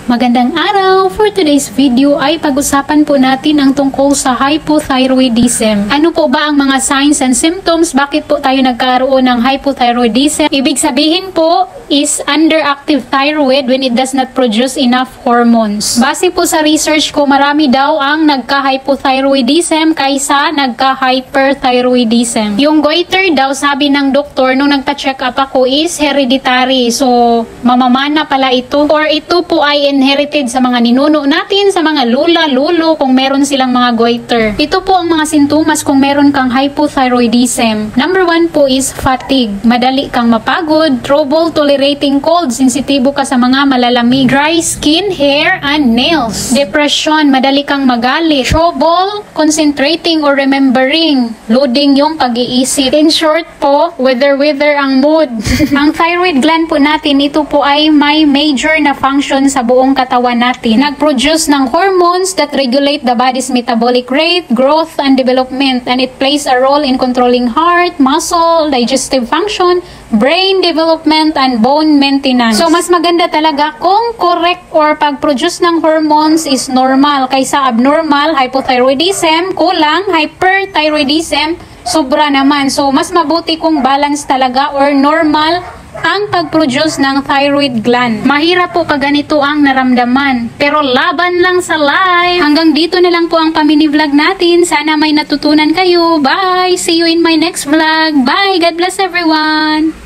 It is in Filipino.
Magandang araw! For today's video ay pag-usapan po natin ang tungkol sa hypothyroidism. Ano po ba ang mga signs and symptoms? Bakit po tayo nagkaroon ng hypothyroidism? Ibig sabihin po is underactive thyroid when it does not produce enough hormones. Base po sa research ko, marami daw ang nagka-hypothyroidism kaysa nagka-hyperthyroidism. Yung goiter daw, sabi ng doktor nung nagpa-check up ako, is hereditary. So, mamamana pala ito. Or ito po ay inherited sa mga ninuno natin, sa mga lula, lulo, kung meron silang mga goiter. Ito po ang mga sintomas kung meron kang hypothyroidism. Number 1 po is fatigue. Madali kang mapagod, trouble tolerating cold, sensitibo ka sa mga malalamig, dry skin, hair, and nails. Depression, madali kang magalit, trouble concentrating or remembering, loading yung pag-iisip. In short po, wither ang mood. Ang thyroid gland po natin, ito po ay may major na function sa buong katawan natin. Nag-produce ng hormones that regulate the body's metabolic rate, growth, and development, and it plays a role in controlling heart, muscle, digestive function, brain development, and bone maintenance. So, mas maganda talaga kung correct or pag-produce ng hormones is normal kaysa abnormal, hypothyroidism, kulang, hyperthyroidism, sobra naman. So, mas mabuti kung balance talaga or normal ang pag-produce ng thyroid gland. Mahirap po pag ganito ang naramdaman, pero laban lang sa life. Hanggang dito na lang po ang pamini vlog natin. Sana may natutunan kayo. Bye! See you in my next vlog. Bye! God bless everyone!